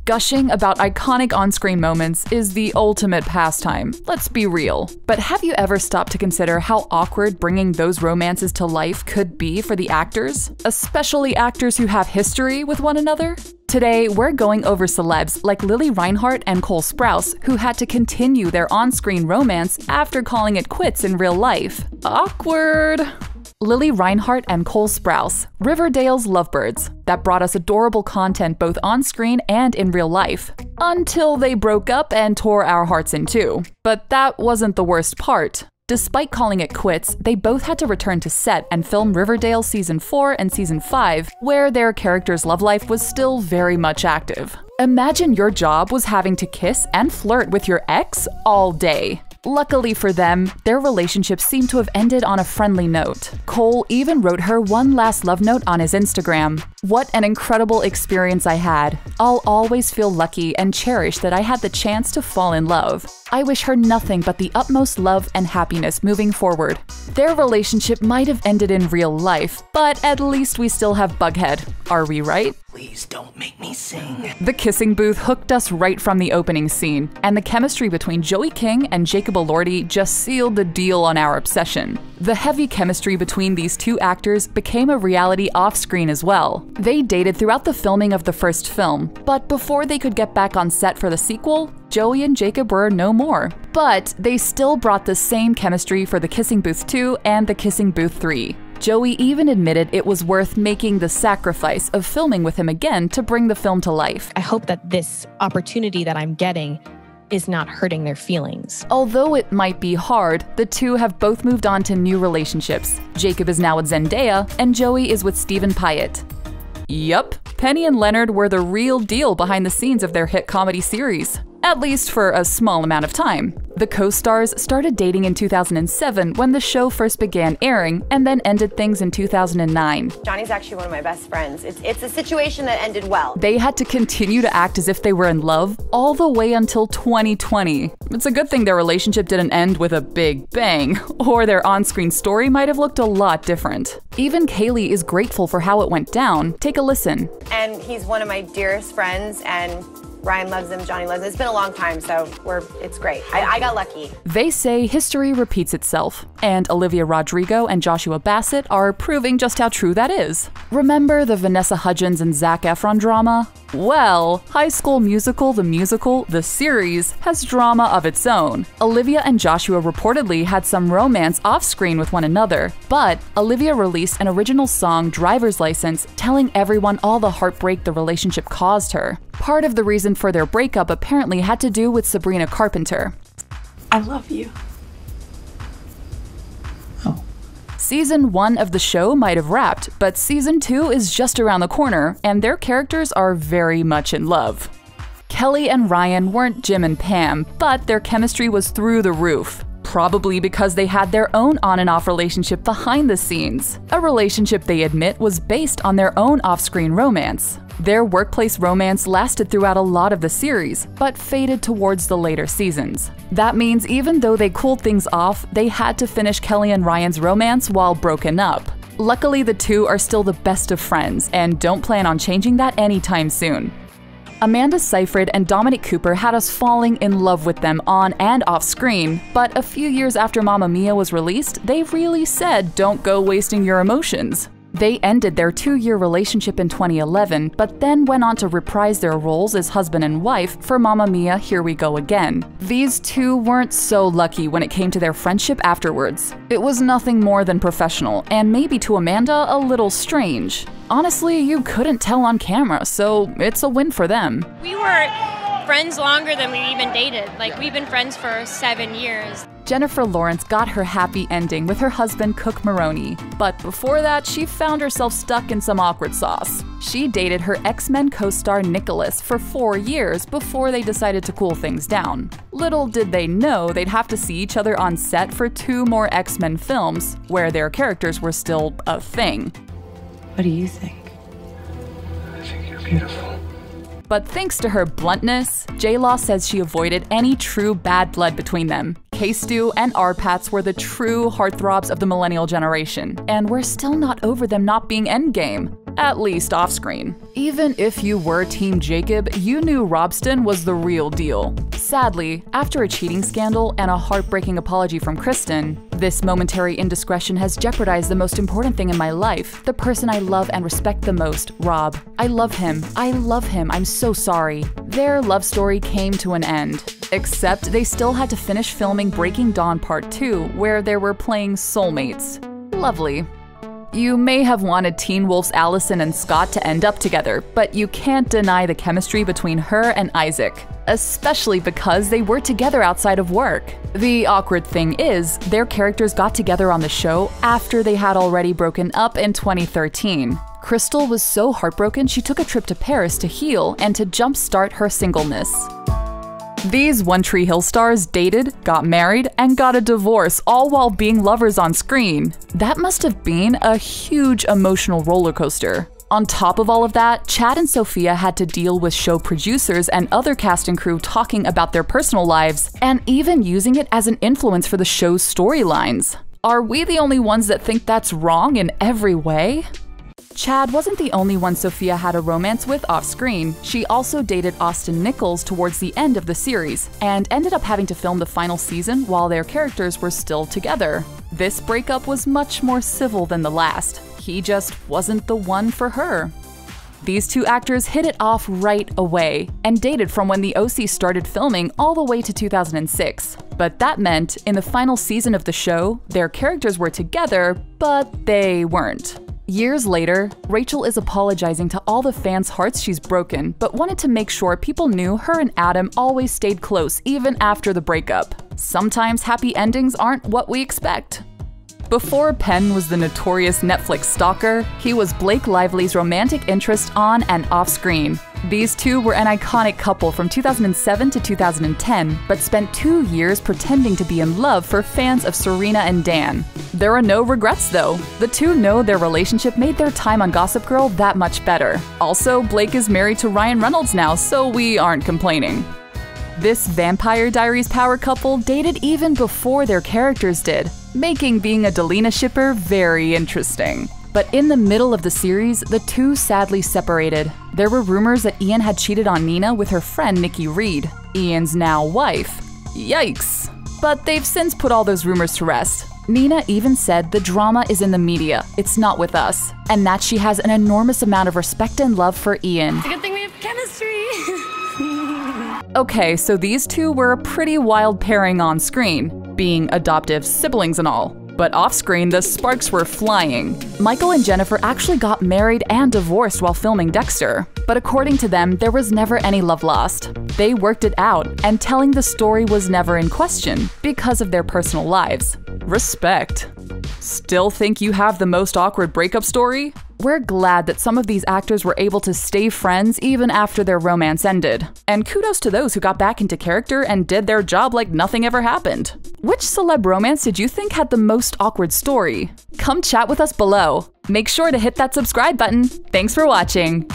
Gushing about iconic on-screen moments is the ultimate pastime, let's be real. But have you ever stopped to consider how awkward bringing those romances to life could be for the actors? Especially actors who have history with one another? Today, we're going over celebs like Lili Reinhart and Cole Sprouse, who had to continue their on-screen romance after calling it quits in real life. Awkward! Lili Reinhart and Cole Sprouse, Riverdale's lovebirds, that brought us adorable content both on-screen and in real life. Until they broke up and tore our hearts in two. But that wasn't the worst part. Despite calling it quits, they both had to return to set and film Riverdale Season 4 and Season 5, where their characters' love life was still very much active. Imagine your job was having to kiss and flirt with your ex all day. Luckily for them, their relationship seemed to have ended on a friendly note. Cole even wrote her one last love note on his Instagram. "What an incredible experience I had. I'll always feel lucky and cherish that I had the chance to fall in love. I wish her nothing but the utmost love and happiness moving forward." Their relationship might have ended in real life, but at least we still have Bughead. Are we right? Please don't make me sing. The kissing booth hooked us right from the opening scene, and the chemistry between Joey King and Jacob Elordi just sealed the deal on our obsession. The heavy chemistry between these two actors became a reality off-screen as well. They dated throughout the filming of the first film, but before they could get back on set for the sequel, Joey and Jacob were no more. But they still brought the same chemistry for the Kissing Booth 2 and the Kissing Booth 3. Joey even admitted it was worth making the sacrifice of filming with him again to bring the film to life. I hope that this opportunity that I'm getting is not hurting their feelings. Although it might be hard, the two have both moved on to new relationships. Jacob is now with Zendaya, and Joey is with Steven Pyatt. Yup, Penny and Leonard were the real deal behind the scenes of their hit comedy series. At least for a small amount of time. The co-stars started dating in 2007 when the show first began airing, and then ended things in 2009. Johnny's actually one of my best friends. It's a situation that ended well. They had to continue to act as if they were in love all the way until 2020. It's a good thing their relationship didn't end with a big bang, or their on-screen story might have looked a lot different. Even Kaley is grateful for how it went down. Take a listen. And he's one of my dearest friends, and Ryan loves him, Johnny loves him. It's been a long time, so it's great. I got lucky. They say history repeats itself, and Olivia Rodrigo and Joshua Bassett are proving just how true that is. Remember the Vanessa Hudgens and Zac Efron drama? Well, High School Musical, the series, has drama of its own. Olivia and Joshua reportedly had some romance off-screen with one another, but Olivia released an original song, Driver's License, telling everyone all the heartbreak the relationship caused her. Part of the reason for their breakup apparently had to do with Sabrina Carpenter. I love you. Oh. Season 1 of the show might have wrapped, but Season 2 is just around the corner, and their characters are very much in love. Kelly and Ryan weren't Jim and Pam, but their chemistry was through the roof. Probably because they had their own on and off relationship behind the scenes. A relationship they admit was based on their own off-screen romance. Their workplace romance lasted throughout a lot of the series, but faded towards the later seasons. That means even though they cooled things off, they had to finish Kelly and Ryan's romance while broken up. Luckily, the two are still the best of friends, and don't plan on changing that anytime soon. Amanda Seyfried and Dominic Cooper had us falling in love with them on and off screen, but a few years after Mamma Mia was released, they really said, "Don't go wasting your emotions." They ended their 2-year relationship in 2011, but then went on to reprise their roles as husband and wife for Mamma Mia, Here We Go Again. These two weren't so lucky when it came to their friendship afterwards. It was nothing more than professional, and maybe to Amanda a little strange. Honestly, you couldn't tell on camera, so it's a win for them. We were friends longer than we even dated. Like, we've been friends for 7 years. Jennifer Lawrence got her happy ending with her husband Cook Maroney, but before that, she found herself stuck in some awkward sauce. She dated her X-Men co-star Nichols for 4 years before they decided to cool things down. Little did they know they'd have to see each other on set for 2 more X-Men films, where their characters were still a thing. What do you think? I think you're beautiful. But thanks to her bluntness, J-Law says she avoided any true bad blood between them. K-Stew and R-Pats were the true heartthrobs of the millennial generation, and we're still not over them not being endgame. at least off-screen. Even if you were Team Jacob, you knew Robston was the real deal. Sadly, after a cheating scandal and a heartbreaking apology from Kristen, this momentary indiscretion has jeopardized the most important thing in my life, the person I love and respect the most, Rob. I love him. I love him. I'm so sorry. Their love story came to an end. Except they still had to finish filming Breaking Dawn Part 2, where they were playing soulmates. Lovely. You may have wanted Teen Wolf's Allison and Scott to end up together, but you can't deny the chemistry between her and Isaac, especially because they were together outside of work. The awkward thing is, their characters got together on the show after they had already broken up in 2013. Crystal was so heartbroken she took a trip to Paris to heal and to jumpstart her singleness. These One Tree Hill stars dated, got married, and got a divorce, all while being lovers on screen. That must have been a huge emotional roller coaster. On top of all of that, Chad and Sophia had to deal with show producers and other cast and crew talking about their personal lives, and even using it as an influence for the show's storylines. Are we the only ones that think that's wrong in every way? Chad wasn't the only one Sophia had a romance with off-screen. She also dated Austin Nichols towards the end of the series, and ended up having to film the final season while their characters were still together. This breakup was much more civil than the last. He just wasn't the one for her. These two actors hit it off right away, and dated from when the OC started filming all the way to 2006. But that meant, in the final season of the show, their characters were together, but they weren't. Years later, Rachel is apologizing to all the fans' hearts she's broken, but wanted to make sure people knew her and Adam always stayed close even after the breakup. Sometimes happy endings aren't what we expect. Before Penn was the notorious Netflix stalker, he was Blake Lively's romantic interest on and off-screen. These two were an iconic couple from 2007 to 2010, but spent 2 years pretending to be in love for fans of Serena and Dan. There are no regrets though. The two know their relationship made their time on Gossip Girl that much better. Also, Blake is married to Ryan Reynolds now, so we aren't complaining. This Vampire Diaries power couple dated even before their characters did, making being a Delena shipper very interesting. But in the middle of the series, the two sadly separated. There were rumors that Ian had cheated on Nina with her friend Nikki Reed, Ian's now wife. Yikes. But they've since put all those rumors to rest. Nina even said the drama is in the media, it's not with us, and that she has an enormous amount of respect and love for Ian. It's a good thing we have chemistry. Okay, so these two were a pretty wild pairing on screen, being adoptive siblings and all. But off-screen, the sparks were flying. Michael and Jennifer actually got married and divorced while filming Dexter. But according to them, there was never any love lost. They worked it out, and telling the story was never in question because of their personal lives. Respect. Still think you have the most awkward breakup story? We're glad that some of these actors were able to stay friends even after their romance ended. And kudos to those who got back into character and did their job like nothing ever happened. Which celeb romance did you think had the most awkward story? Come chat with us below. Make sure to hit that subscribe button. Thanks for watching.